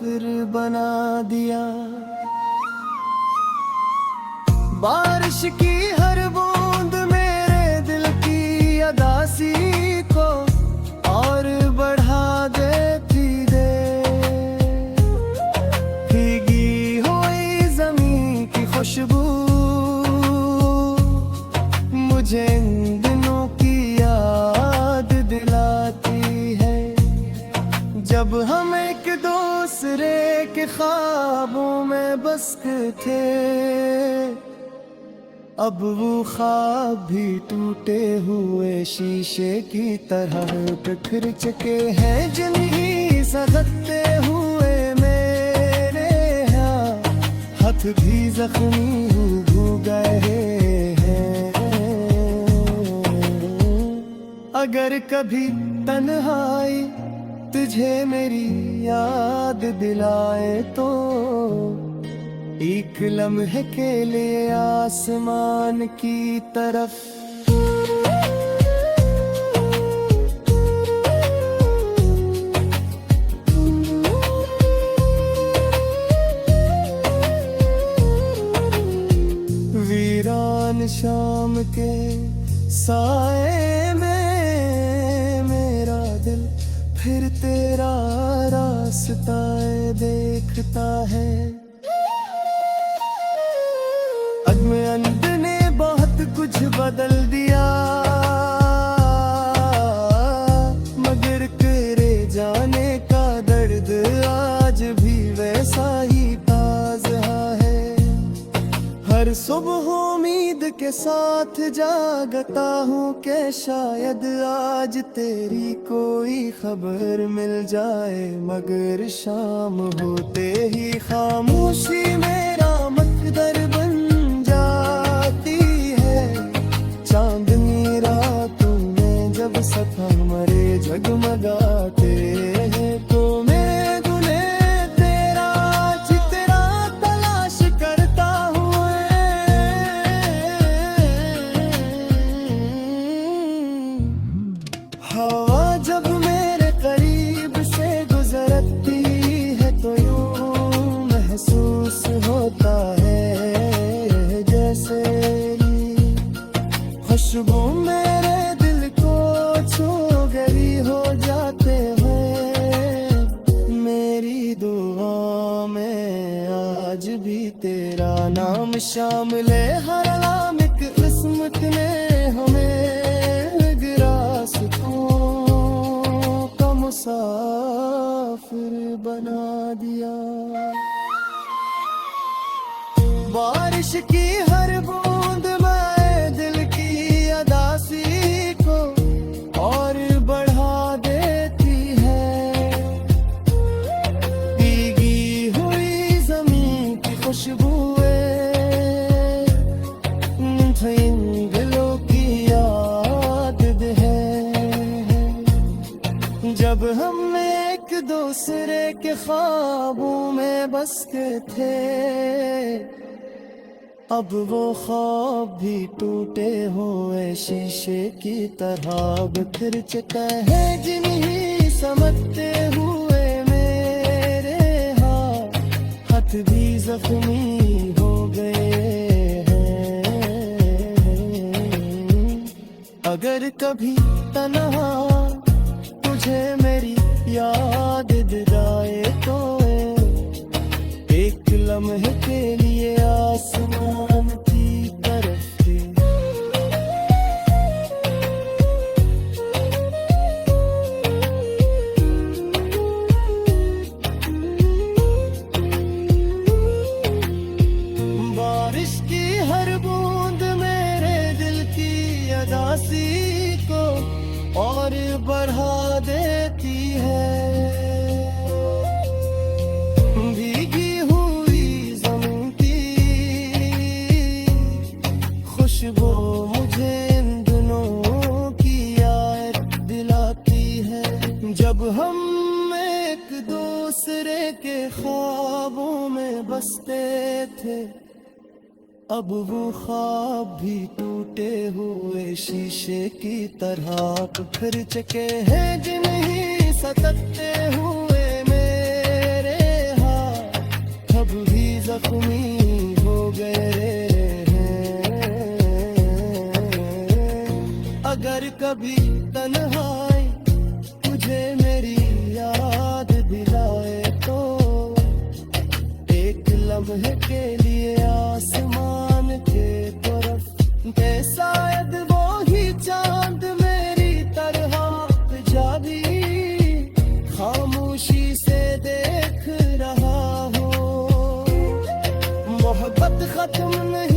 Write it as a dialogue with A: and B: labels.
A: मुसाफिर बना दिया। बारिश की हर बूंद मेरे दिल की अदासी को और बढ़ा देती दे। भीगी हुई जमीन की खुशबू मुझे इन दिनों की याद दिलाती है, जब हम एक दूसरे के ख्वाबों में बसते थे। अब वो ख्वाब भी टूटे हुए शीशे की तरह बिखर चुके हैं, जिन्हीं सजते हुए मेरे हाथ भी जख्मी हो गए हैं। अगर कभी तन्हाई तुझे मेरी याद दिलाए तो एक लम्हे के लिए आसमान की तरफ वीरान शाम के साए में मेरा दिल फिर तेरा रास्ता देखता है। अजमेर ने बहुत कुछ बदल दिया, मगर तेरे जाने का दर्द आज भी वैसा ही ताज़ा है। हर सुबह उम्मीद के साथ जागता हूँ कि शायद आज तेरी कोई खबर मिल जाए, मगर शाम होते ही खामोशी मेरा मकदर बन जाती है। चांदनी रातों में जब सितारे जगमगाते हैं तो मैं गुने तेरा चित्रा तलाश करता हूँ। हवा जब मेरे करीब से गुजरती है तो यूं महसूस होता है जैसे खुशबू मेरे दिल को छू गई हो जाते हैं। मेरी दुआ में आज भी तेरा नाम शामिल है। हर लामिक किस्मत ने हमें रास्तों का मुसाफिर बना दिया। बारिश की हर बूंद में दिल की अदासी को और बढ़ा देती है। भीगी हुई जमीन की खुशबुएं इन दिलों की याद है, जब हम एक दूसरे के ख्वाबों में बसते थे। अब वो ख्वाब भी टूटे हुए शीशे की तरह बिखर चुके हैं, जिन्हीं समझते हुए मेरे हाथ भी जख्मी हो गए हैं। अगर कभी तन्हा तुझे मेरी याद दिलाए तो एक लम्हे के लिए आसमान की तरफ से बारिश की हर बूंद मेरे दिल की अदासी को और बढ़ा देती है। भीगी हुई ज़मीन की खुशबू मुझे इन दिनों की याद दिलाती है, जब हम एक दूसरे के ख्वाबों में बसते थे। अब वो ख्वाब भी टूटे हुए शीशे की तरह बिखर चुके हैं, जिन्हीं सतते हुए मेरे कभी तन्हाई तुझे मेरी याद दिलाए तो एक लम्हे के लिए आसमान के तरफ के शायद वो ही चांद मेरी तरह जा भी खामोशी से देख रहा हो। मोहब्बत खत्म नहीं